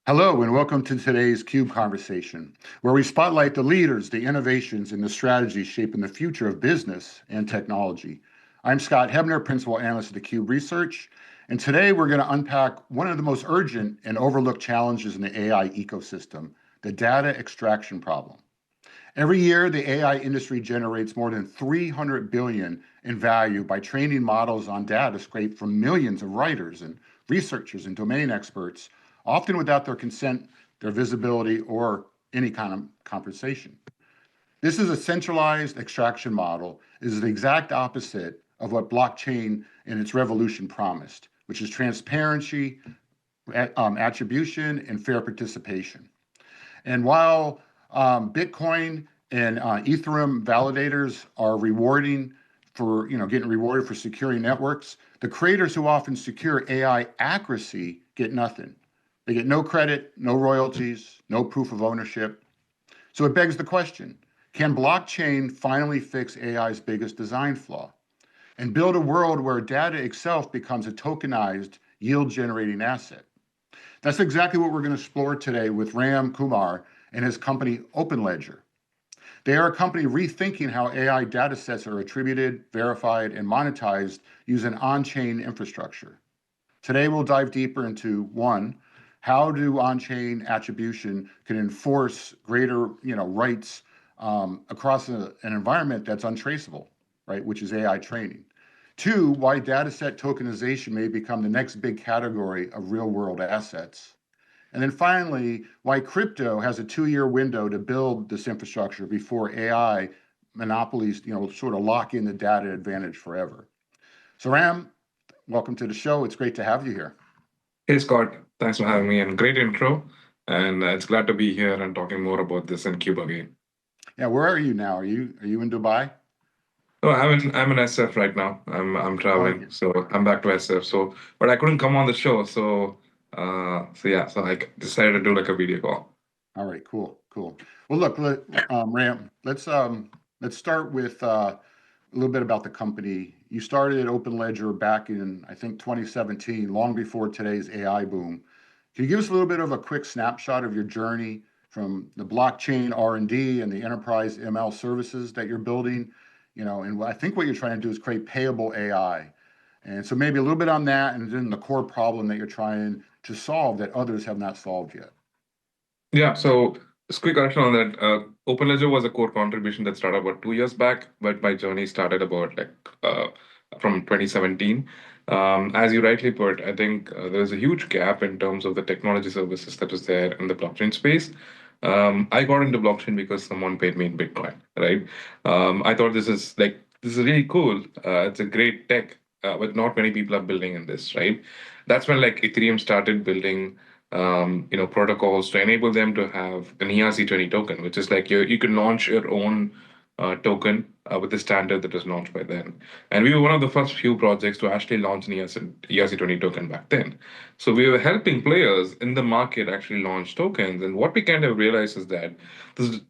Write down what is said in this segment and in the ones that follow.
Hello, and welcome to today's CUBE conversation, where we spotlight the leaders, the innovations, and the strategies shaping the future of business and technology. I'm Scott Hebner, Principal Analyst at the CUBE Research, and today we're going to unpack one of the most urgent and overlooked challenges in the AI ecosystem, the data extraction problem. Every year, the AI industry generates more than 300 billion in value by training models on data scraped from millions of writers and researchers and domain experts, often without their consent, their visibility, or any kind of compensation. This is a centralized extraction model. It is the exact opposite of what blockchain and its revolution promised, which is transparency, attribution, and fair participation. And while Bitcoin and Ethereum validators are getting rewarded for securing networks, the creators who often secure AI accuracy get nothing. They get no credit, no royalties, no proof of ownership. So it begs the question, can blockchain finally fix AI's biggest design flaw and build a world where data itself becomes a tokenized, yield-generating asset? That's exactly what we're going to explore today with Kumar and his company Openledger. They are a company rethinking how AI datasets are attributed, verified, and monetized using on-chain infrastructure. Today, we'll dive deeper into one, how do on-chain attribution can enforce greater rights across an environment that's untraceable, right, which is AI training. Two, why dataset tokenization may become the next big category of real-world assets. And then finally, why crypto has a 2-year window to build this infrastructure before AI monopolies, sort of lock in the data advantage forever. So Ram, welcome to the show. It's great to have you here. Hey, Scott. Thanks for having me, and great intro. And it's glad to be here and talking more about this in Cuba again. Yeah, where are you now? Are you in Dubai? Oh, I'm in SF right now. I'm traveling, so I'm back to SF. But I couldn't come on the show, so I decided to do like a video call. All right, cool. Well, look, Ram, let's start with a little bit about the company. You started Openledger back in, I think, 2017, long before today's AI boom. Can you give us a little bit of a quick snapshot of your journey from the blockchain R&D and the enterprise ML services that you're building? And I think what you're trying to do is create payable AI. And so maybe a little bit on that, and then the core problem that you're trying to solve that others have not solved yet. Yeah, so just quick correction on that. Openledger was a core contribution that started about 2 years back, but my journey started about from 2017. As you rightly put, I think there's a huge gap in terms of the technology services that was there in the blockchain space. I got into blockchain because someone paid me in Bitcoin, right? I thought this is really cool. It's a great tech, but not many people are building in this, right? That's when like Ethereum started building protocols to enable them to have an ERC20 token, which is like you can launch your own token with the standard that was launched by then. And we were one of the first few projects to actually launch an ERC20 token back then. So we were helping players in the market actually launch tokens. And what we kind of realized is that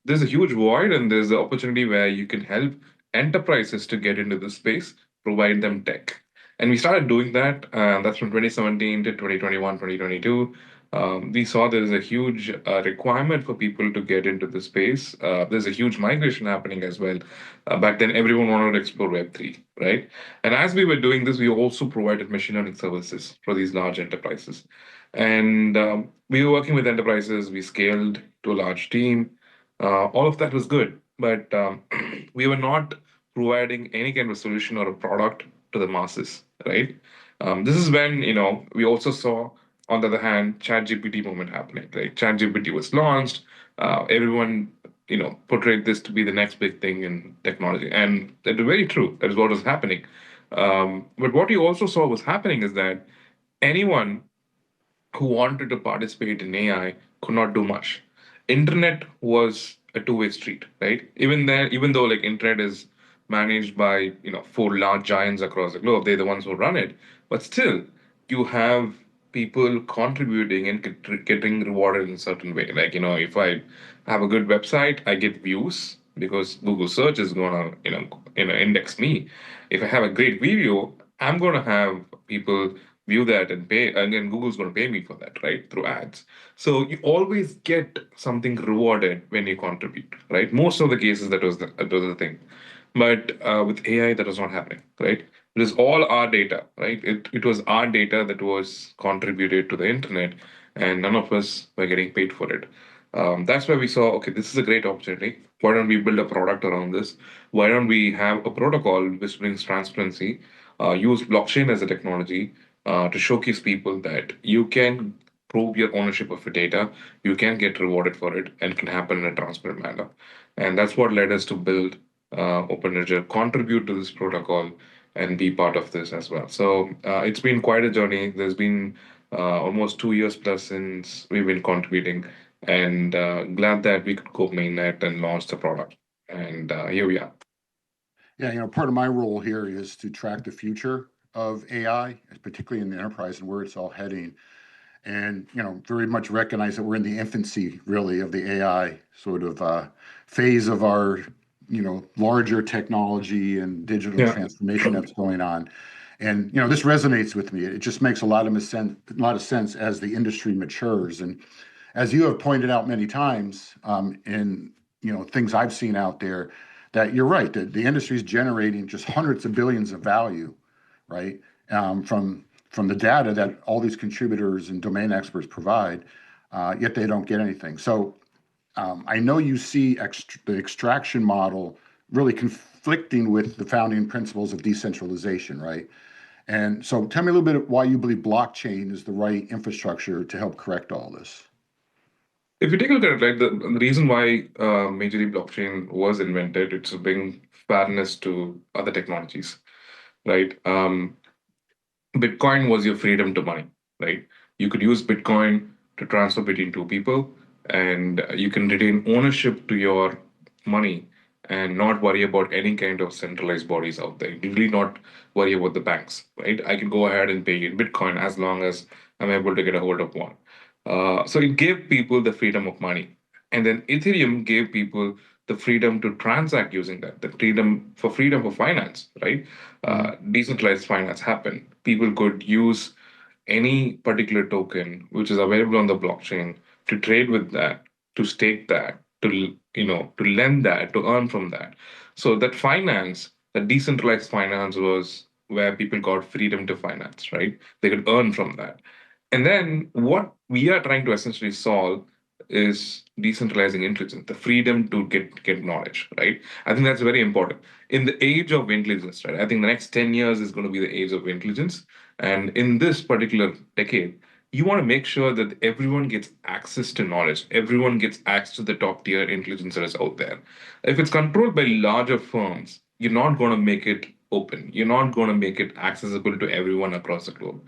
there's a huge void and there's the opportunity where you can help enterprises to get into this space, provide them tech. And we started doing that. That's from 2017 to 2021, 2022. We saw there is a huge requirement for people to get into the space. There's a huge migration happening as well. Back then, everyone wanted to explore Web3, right? And as we were doing this, we also provided machine learning services for these large enterprises. And we were working with enterprises. We scaled to a large team. All of that was good, but we were not providing any kind of solution or a product to the masses, right? This is when we also saw, on the other hand, ChatGPT moment happening. Like ChatGPT was launched, everyone portrayed this to be the next big thing in technology, and that is very true. That is what was happening. But what you also saw was happening is that anyone who wanted to participate in AI could not do much. Internet was a two-way street, right? Even though like internet is managed by four large giants across the globe, they're the ones who run it. But still, you have people contributing and getting rewarded in a certain way. Like if I have a good website, I get views because Google search is gonna index me. If I have a great video, I'm gonna have people view that and pay, and then Google's going to pay me for that, right? Through ads. So you always get something rewarded when you contribute, right? Most of the cases that was the thing. But with AI, that was not happening, right? It was all our data, right? It was our data that was contributed to the internet, and none of us were getting paid for it. That's why we saw, okay, this is a great opportunity. Why don't we build a product around this? Why don't we have a protocol which brings transparency, use blockchain as a technology to showcase people that you can prove your ownership of your data, you can get rewarded for it, and can happen in a transparent manner. And that's what led us to build Openledger, contribute to this protocol, and be part of this as well. So it's been quite a journey. There's been almost 2 years plus since we've been contributing, and glad that we could go mainnet and launch the product. And here we are. Yeah, part of my role here is to track the future of AI, particularly in the enterprise and where it's all heading. And very much recognize that we're in the infancy, really, of the AI sort of phase of our larger technology and digital Yeah. transformation that's going on. And this resonates with me. It just makes a lot of sense as the industry matures. And as you have pointed out many times, in things I've seen out there, that you're right, that the industry is generating just hundreds of billions of value, right? From the data that all these contributors and domain experts provide, yet they don't get anything. So I know you see the extraction model really conflicting with the founding principles of decentralization, right? And so tell me a little bit of why you believe blockchain is the right infrastructure to help correct all this. If you take a look at it, right, the reason why majorly blockchain was invented, it's to bring fairness to other technologies, right? Bitcoin was your freedom to money, right? You could use Bitcoin to transfer between two people, and you can retain ownership to your money and not worry about any kind of centralized bodies out there. You really not worry about the banks, right? I can go ahead and pay in Bitcoin as long as I'm able to get a hold of one. So it gave people the freedom of money. And then Ethereum gave people the freedom to transact using that, the freedom for finance, right? Mhm. Decentralized finance happened. People could use any particular token which is available on the blockchain to trade with that, to stake that, to lend that, to earn from that. So that finance, that decentralized finance was where people got freedom to finance, right? They could earn from that. And then what we are trying to essentially solve is decentralizing intelligence, the freedom to get knowledge, right? I think that's very important. In the age of intelligence, right? I think the next 10 years is going to be the age of intelligence. And in this particular decade, you want to make sure that everyone gets access to knowledge, everyone gets access to the top tier intelligence that is out there. If it's controlled by larger firms, you're not going to make it open. You're not going to make it accessible to everyone across the globe.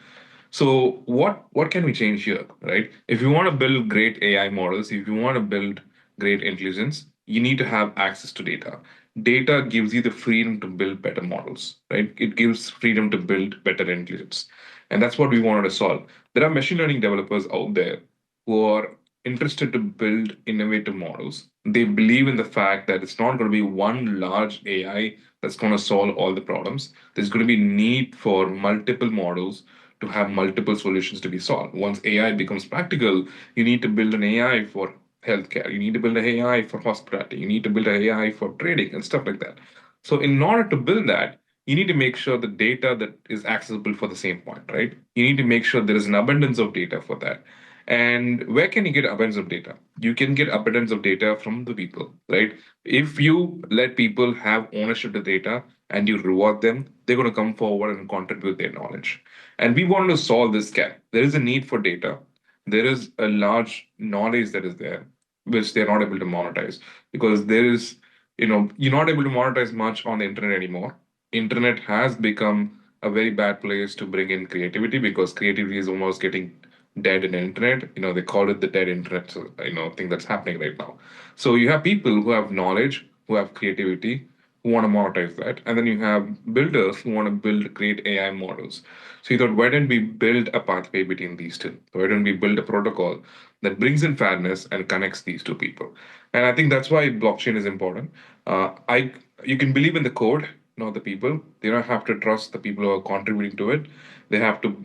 So what can we change here, right? If you want to build great AI models, if you want to build great intelligence, you need to have access to data. Data gives you the freedom to build better models, right? It gives freedom to build better intelligence. And that's what we wanted to solve. There are machine learning developers out there who are interested to build innovative models. They believe in the fact that it's not going to be one large AI that's going to solve all the problems. There's going to be need for multiple models to have multiple solutions to be solved. Once AI becomes practical, you need to build an AI for healthcare. You need to build an AI for hospitality. You need to build an AI for trading and stuff like that. So, in order to build that, you need to make sure the data that is accessible for the same point, right? You need to make sure there is an abundance of data for that. And where can you get abundance of data? You can get abundance of data from the people, right? If you let people have ownership of the data and you reward them, they're going to come forward and contribute their knowledge. And we want to solve this gap. There is a need for data. There is a large knowledge that is there, which they're not able to monetize because you're not able to monetize much on the internet anymore. Internet has become a very bad place to bring in creativity because creativity is almost getting dead in the internet. They call it the dead internet, thing that's happening right now. So you have people who have knowledge, who have creativity, who want to monetize that. And then you have builders who want to build great AI models. So you thought, why don't we build a pathway between these two? Why don't we build a protocol that brings in fairness and connects these two people? And I think that's why blockchain is important. I You can believe in the code, not the people. They don't have to trust the people who are contributing to it. They have to,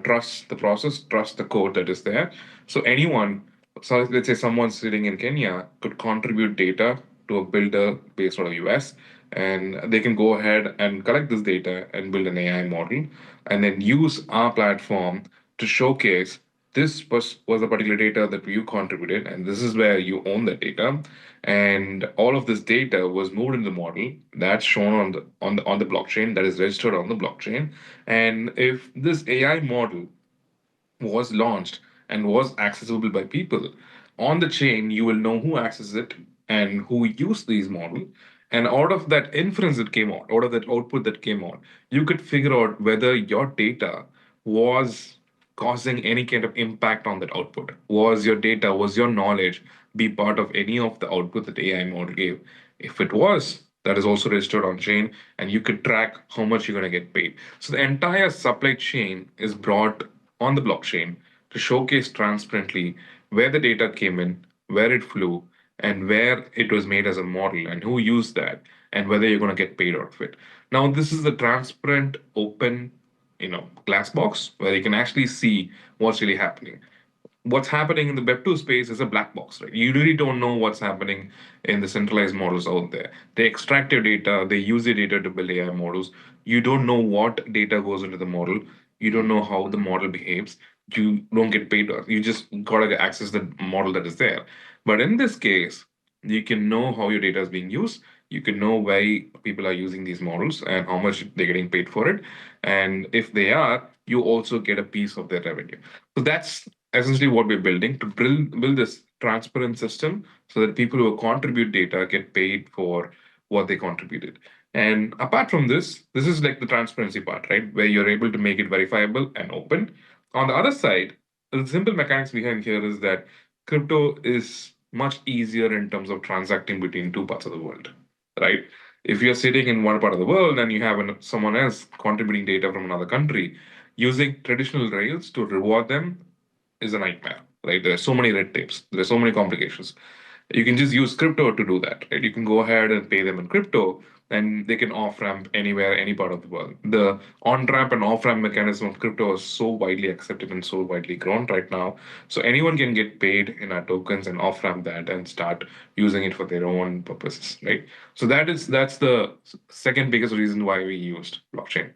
trust the process, trust the code that is there. So anyone, so let's say someone sitting in Kenya could contribute data to a builder based out of US, and they can go ahead and collect this data and build an AI model, and then use our platform to showcase this was a particular data that you contributed, and this is where you own that data, and all of this data was moved in the model that's shown on the blockchain, that is registered on the blockchain. And if this AI model was launched and was accessible by people on the chain, you will know who accesses it and who used these model. And out of that inference that came out of that output that came out, you could figure out whether your data was causing any kind of impact on that output. Was your data, was your knowledge be part of any of the output that AI model gave? If it was, that is also registered on chain, and you could track how much you're going to get paid. So the entire supply chain is brought on the blockchain to showcase transparently where the data came in, where it flew, and where it was made as a model, and who used that, and whether you're going to get paid out of it. Now, this is the transparent, open, glass box where you can actually see what's really happening. What's happening in the Web2 space is a black box, right? You really don't know what's happening in the centralized models out there. They extract your data, they use your data to build AI models. You don't know what data goes into the model. You don't know how the model behaves. You don't get paid. You just gotta access the model that is there. But in this case, you can know how your data is being used. You can know why people are using these models and how much they're getting paid for it. And if they are, you also get a piece of their revenue. So that's essentially what we're building to build this transparent system so that people who contribute data get paid for what they contributed. And apart from this is like the transparency part, right? Where you're able to make it verifiable and open. On the other side, the simple mechanics behind here is that crypto is much easier in terms of transacting between two parts of the world, right? If you're sitting in one part of the world and you have someone else contributing data from another country, using traditional rails to reward them is a nightmare, right? There are so many red tapes, there are so many complications. You can just use crypto to do that, right? You can go ahead and pay them in crypto, and they can off ramp anywhere, any part of the world. The on ramp and off ramp mechanism of crypto is so widely accepted and so widely grown right now. So anyone can get paid in our tokens and off ramp that and start using it for their own purposes, right? So that's the second biggest reason why we used blockchain.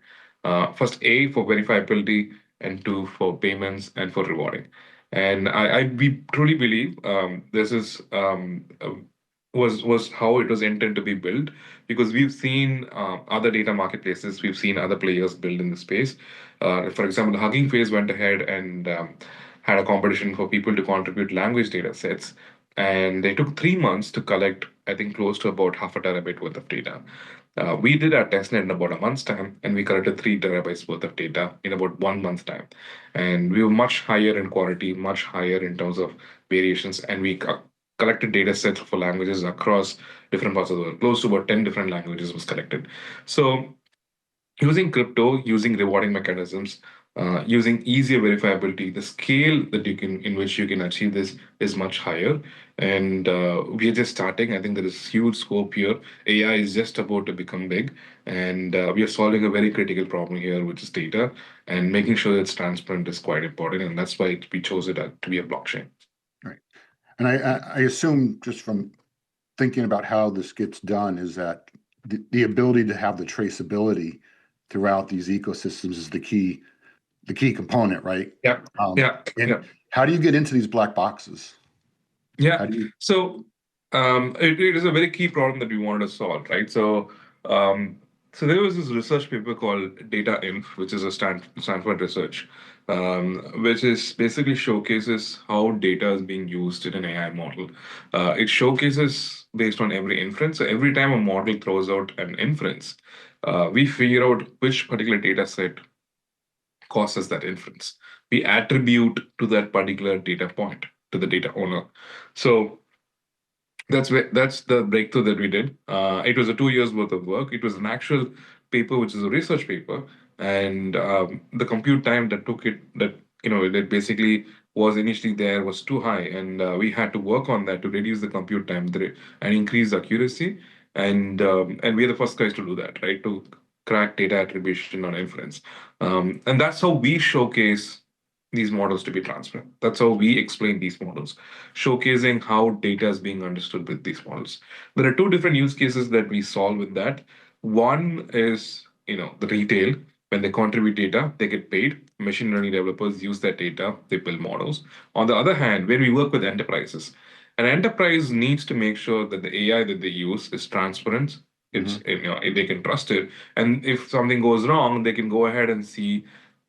First, A, for verifiability, and two, for payments and for rewarding. And we truly believe this is was how it was intended to be built, because we've seen other data marketplaces, we've seen other players build in the space. For example, Hugging Face went ahead and had a competition for people to contribute language data sets, and they took 3 months to collect, I think, close to about half a terabyte worth of data. We did our testnet in about a month's time, and we collected 3 terabytes worth of data in about 1 month's time. And we were much higher in quality, much higher in terms of variations, and we collected data sets for languages across different parts of the world. Close to about 10 different languages was collected. So using crypto, using rewarding mechanisms, using easier verifiability, the scale that you can in which you can achieve this is much higher. And we are just starting. I think there is huge scope here. AI is just about to become big, and we are solving a very critical problem here, which is data, and making sure it's transparent is quite important. And that's why we chose it to be a blockchain. Right. And I assume, just from thinking about how this gets done, is that the ability to have the traceability throughout these ecosystems is the key component, right? Yeah. Yeah. And Yeah. how do you get into these black boxes? Yeah. So it is a very key problem that we wanted to solve, right? Um, so there was this research paper called Data Inf, which is a Stanford research, which is basically showcases how data is being used in an AI model. It showcases based on every inference. So every time a model throws out an inference, we figure out which particular data set causes that inference. We attribute to that particular data point to the data owner. So that's the breakthrough that we did. It was a 2 years worth of work. It was an actual paper, which is a research paper, and the compute time that took it, that basically was initially there, was too high, and we had to work on that to reduce the compute time and increase accuracy. And we're the first guys to do that, right? To crack data attribution or inference. And that's how we showcase these models to be transparent. That's how we explain these models, showcasing how data is being understood with these models. There are two different use cases that we solve with that. One is, the retail. When they contribute data, they get paid. Machine learning developers use that data, they build models. On the other hand, when we work with enterprises, an enterprise needs to make sure that the AI that they use is transparent. It's, Hmm. they can trust it. And if something goes wrong, they can go ahead and see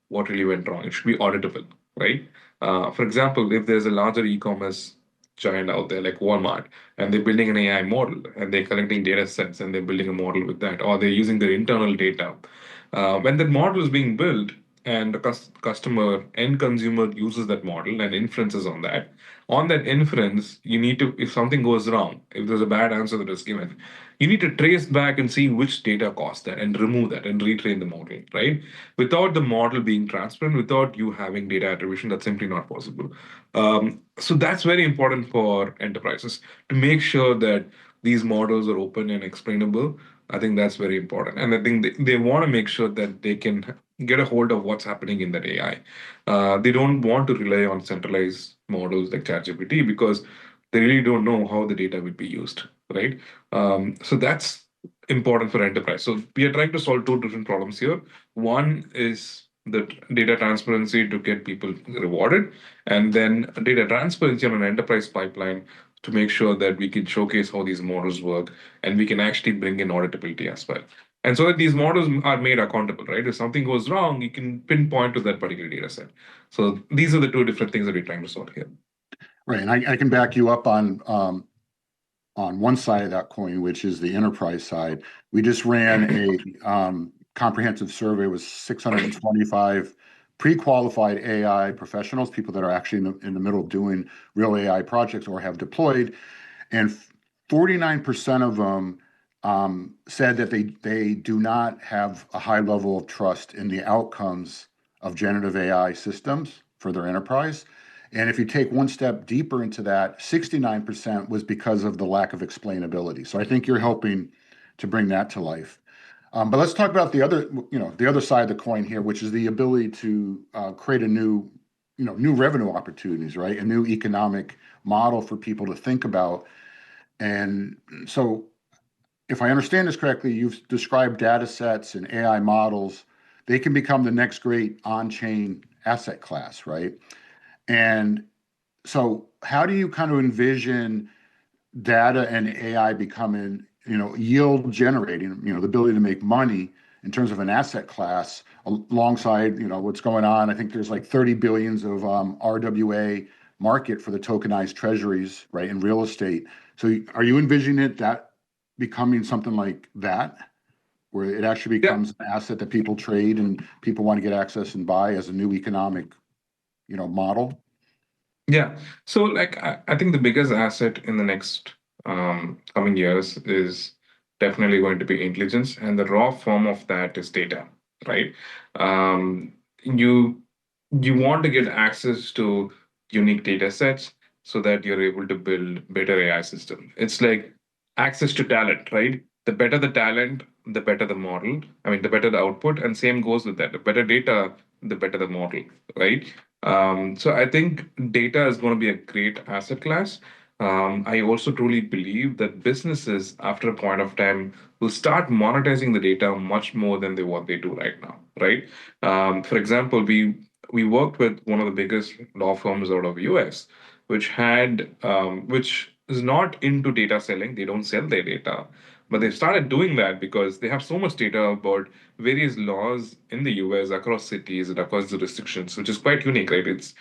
what really went wrong. It should be auditable, right? For example, if there's a larger e-commerce giant out there like Walmart, and they're building an AI model, and they're collecting data sets, and they're building a model with that, or they're using their internal data. When that model is being built, and the customer end consumer uses that model and inferences on that inference, you need to, if something goes wrong, if there's a bad answer that is given, you need to trace back and see which data caused that and remove that and retrain the model, right? Without the model being transparent, without you having data attribution, that's simply not possible. So that's very important for enterprises to make sure that these models are open and explainable. I think that's very important. And I think they want to make sure that they can get a hold of what's happening in that AI. They don't want to rely on centralized models like ChatGPT because they really don't know how the data will be used, right? So that's important for enterprise. So we are trying to solve two different problems here. One is the data transparency to get people rewarded, and then data transparency on an enterprise pipeline to make sure that we can showcase how these models work and we can actually bring in auditability as well. And so that these models are made accountable, right? If something goes wrong, you can pinpoint to that particular data set. So these are the two different things that we're trying to solve here. Right, and I can back you up on one side of that coin, which is the enterprise side. We just ran a comprehensive survey with 625 pre-qualified AI professionals, people that are actually in the middle of doing real AI projects or have deployed, and 49% of them said that they do not have a high level of trust in the outcomes of generative AI systems for their enterprise. And if you take one step deeper into that, 69% was because of the lack of explainability. So I think you're helping to bring that to life. But let's talk about the other side of the coin here, which is the ability to create a new revenue opportunities, right? A new economic model for people to think about. And so, if I understand this correctly, you've described data sets and AI models. They can become the next great on-chain asset class, right? And so, how do you kind of envision data and AI becoming, yield generating, the ability to make money in terms of an asset class alongside, what's going on? I think there's like 30 billions of RWA market for the tokenized treasuries, right, in real estate. So are you envisioning that becoming something like that, where it actually Yeah, becomes an asset that people trade and people want to get access and buy as a new economic, model? yeah. So, like, I think the biggest asset in the next coming years is definitely going to be intelligence, and the raw form of that is data, right? Um, you you want to get access to unique data sets so that you're able to build better AI system. It's like access to talent, right? The better the talent, the better the model. I mean, the better the output, and same goes with that. The better data, the better the model, right? So I think data is going to be a great asset class. I also truly believe that businesses, after a point of time, will start monetizing the data much more than what they do right now, right? For example, we worked with one of the biggest law firms out of US, which is not into data selling. They don't sell their data, but they started doing that because they have so much data about various laws in the US across cities and across jurisdictions, which is quite unique, right? It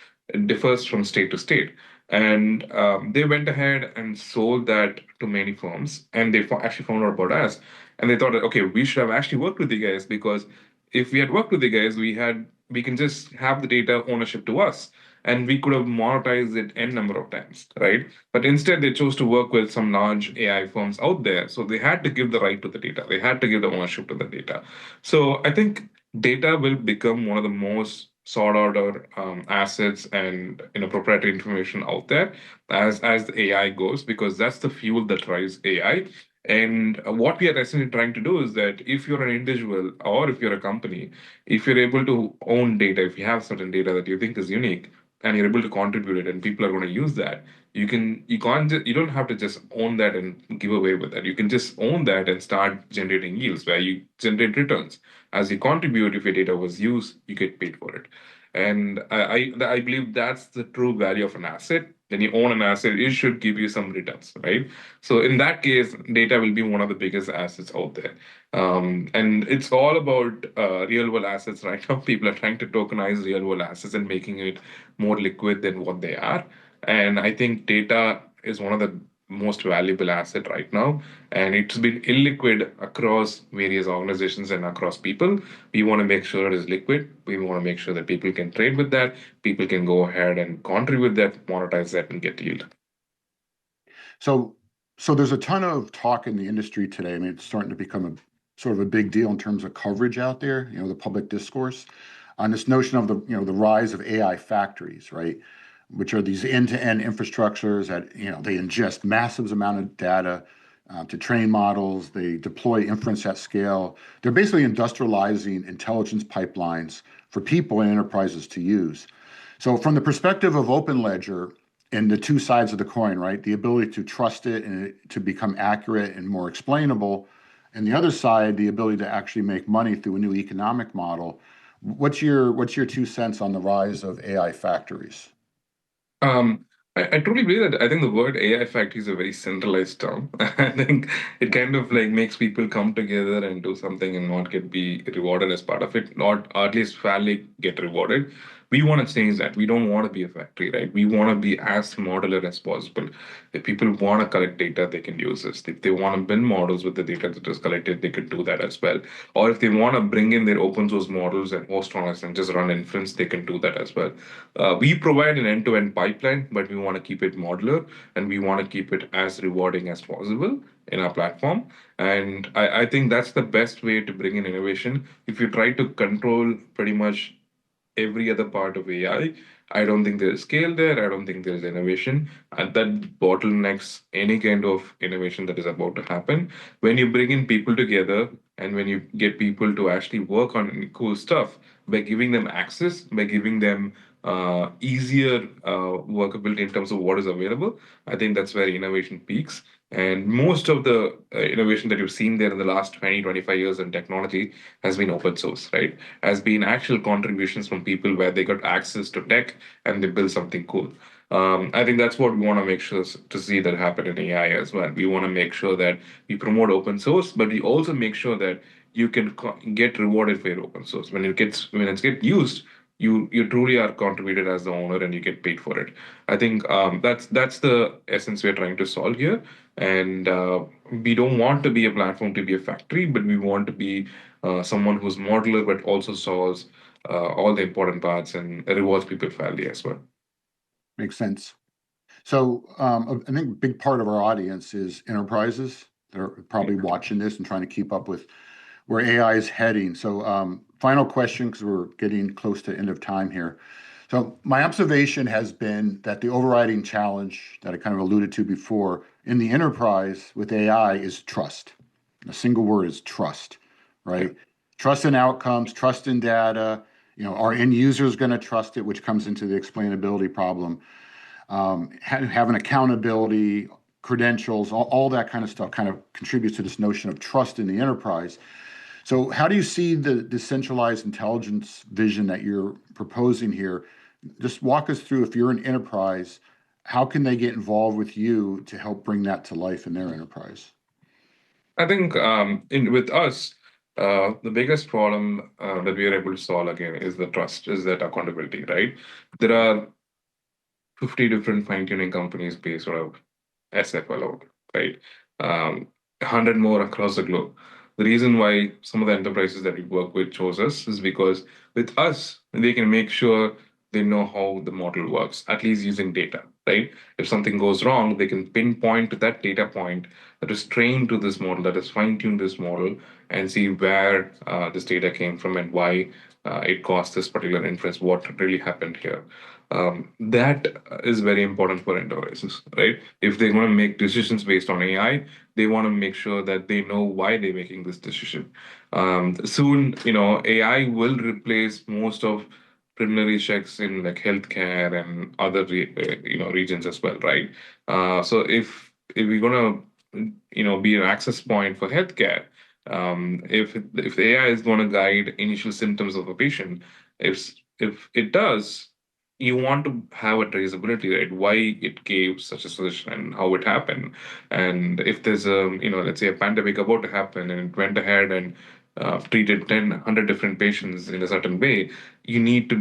differs from state to state. And they went ahead and sold that to many firms, and they actually found out about us. And they thought that, okay, we should have actually worked with you guys because if we had worked with you guys, we can just have the data ownership to us, and we could have monetized it n number of times, right? But instead, they chose to work with some large AI firms out there. So they had to give the right to the data. They had to give the ownership to the data. So I think data will become one of the most sought after assets and proprietary information out there as the AI goes, because that's the fuel that drives AI. And what we are essentially trying to do is that if you're an individual or if you're a company, if you're able to own data, if you have certain data that you think is unique and you're able to contribute it and people are going to use that, you don't have to just own that and give away with that. You can just own that and start generating yields where you generate returns. As you contribute, if your data was used, you get paid for it. And I believe that's the true value of an asset. When you own an asset, it should give you some returns, right? So in that case, data will be one of the biggest assets out there. And it's all about real world assets right now. People are trying to tokenize real world assets and making it more liquid than what they are. And I think data is one of the most valuable asset right now. And it's been illiquid across various organizations and across people. We want to make sure it is liquid. We want to make sure that people can trade with that. People can go ahead and contribute that, monetize that, and get yield. So, so there's a ton of talk in the industry today. I mean, it's starting to become a sort of a big deal in terms of coverage out there, the public discourse on this notion of the rise of AI factories, right? Which are these end-to-end infrastructures that, they ingest massive amount of data to train models. They deploy inference at scale. They're basically industrializing intelligence pipelines for people and enterprises to use. So from the perspective of Openledger, and the two sides of the coin, right? The ability to trust it and it to become accurate and more explainable. And the other side, the ability to actually make money through a new economic model. What's your 2 cents on the rise of AI factories? Um, I truly believe that I think the word AI factory is a very centralized term. I think it kind of like makes people come together and do something and not get be rewarded as part of it, not or at least fairly get rewarded. We want to change that. We don't want to be a factory, right? We want to be as modular as possible. If people want to collect data, they can use this. If they want to build models with the data that is collected, they could do that as well. Or if they want to bring in their open source models and host on us and just run inference, they can do that as well. We provide an end-to-end pipeline, but we want to keep it modular and we want to keep it as rewarding as possible in our platform. And I think that's the best way to bring in innovation. If you try to control pretty much every other part of AI, I don't think there's scale there. I don't think there's innovation. And that bottlenecks any kind of innovation that is about to happen. When you bring in people together and when you get people to actually work on cool stuff by giving them access, by giving them easier workability in terms of what is available, I think that's where innovation peaks. And most of the innovation that you've seen there in the last 20, 25 years in technology has been open source, right? Has been actual contributions from people where they got access to tech and they build something cool. I think that's what we want to make sure to see that happen in AI as well. We want to make sure that we promote open source, but we also make sure that you can get rewarded for your open source when it's get used. You truly are contributed as the owner and you get paid for it. I think that's the essence we're trying to solve here. And we don't want to be a platform to be a factory, but we want to be someone who's modular but also solves all the important parts and rewards people fairly as well. Makes sense. So I think a big part of our audience is enterprises. They're probably watching this and trying to keep up with where AI is heading. So final question, because we're getting close to end of time here. So my observation has been that the overriding challenge that I kind of alluded to before in the enterprise with AI is trust. A single word is trust, right? Yeah. Trust in outcomes, trust in data. Our end user is going to trust it, which comes into the explainability problem. Having accountability, credentials, all that kind of stuff kind of contributes to this notion of trust in the enterprise. So how do you see the decentralized intelligence vision that you're proposing here? Just walk us through, if you're an enterprise, how can they get involved with you to help bring that to life in their enterprise? I think with us, the biggest problem that we are able to solve again is the trust, is that accountability, right? There are 50 different fine-tuning companies based out of SF alone, right? 100 more across the globe. The reason why some of the enterprises that we work with chose us is because with us, they can make sure they know how the model works, at least using data. right? If something goes wrong, they can pinpoint to that data point that is trained to this model, that is fine-tuned this model, and see where this data came from and why it caused this particular inference, what really happened here. That is very important for enterprises, right? If they want to make decisions based on AI, they want to make sure that they know why they're making this decision. Soon, AI will replace most of preliminary checks in like healthcare and other regions as well, right? So if we're gonna be an access point for healthcare, if AI is going to guide initial symptoms of a patient, if it does, you want to have a traceability, right? Why it gave such a suggestion and how it happened, and if there's a let's say a pandemic about to happen and it went ahead and treated 100 different patients in a certain way, you need to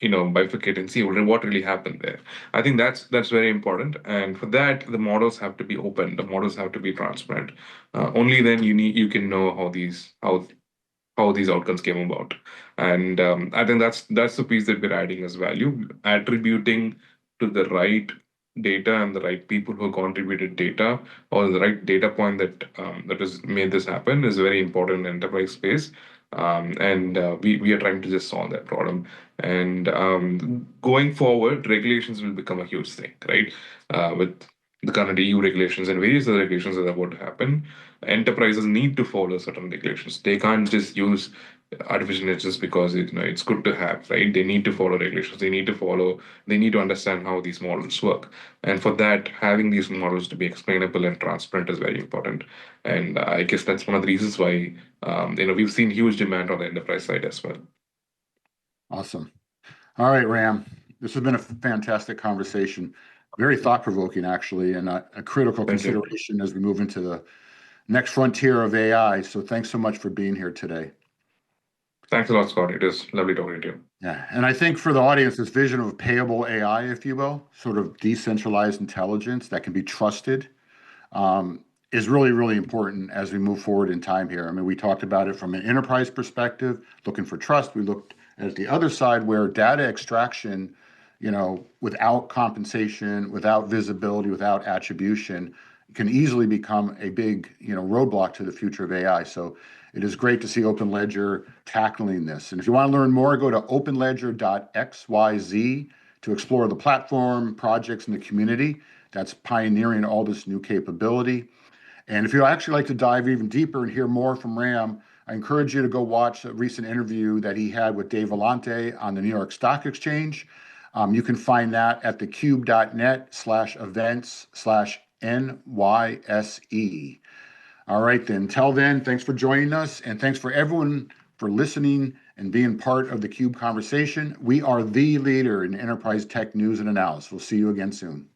bifurcate and see what really happened there. I think that's very important, and for that the models have to be open, the models have to be transparent. Only then you can know how these outcomes came about. And I think that's the piece that we're adding as value, attributing to the right data and the right people who contributed data, or the right data point that has made this happen, is very important in enterprise space. And we are trying to just solve that problem. And going forward, regulations will become a huge thing, right? With the current EU regulations and various other regulations that are about to happen, enterprises need to follow certain regulations. They can't just use artificial intelligence because it's good to have, right? They need to follow regulations. They need to understand how these models work. And for that, having these models to be explainable and transparent is very important. And I guess that's one of the reasons why we've seen huge demand on the enterprise side as well. Awesome. All right, Ram. This has been a fantastic conversation. Very thought-provoking, actually, and a critical Thank you. consideration as we move into the next frontier of AI. So thanks so much for being here today. Thanks a lot, Scott. It is lovely talking to you. Yeah, and I think for the audience, this vision of payable AI, if you will, sort of decentralized intelligence that can be trusted, is really, really important as we move forward in time here. I mean, we talked about it from an enterprise perspective, looking for trust. We looked at the other side where data extraction, without compensation, without visibility, without attribution, can easily become a big, roadblock to the future of AI. So it is great to see Openledger tackling this. And if you want to learn more, go to openledger.xyz to explore the platform, projects, and the community that's pioneering all this new capability. And if you'd actually like to dive even deeper and hear more from Ram, I encourage you to go watch a recent interview that he had with Dave Vellante on the New York Stock Exchange. You can find that at thecube.net/events/NYSE. All right, then. Till then, thanks for joining us, and thanks for everyone for listening and being part of the Cube conversation. We are the leader in enterprise tech news and analysis. We'll see you again soon.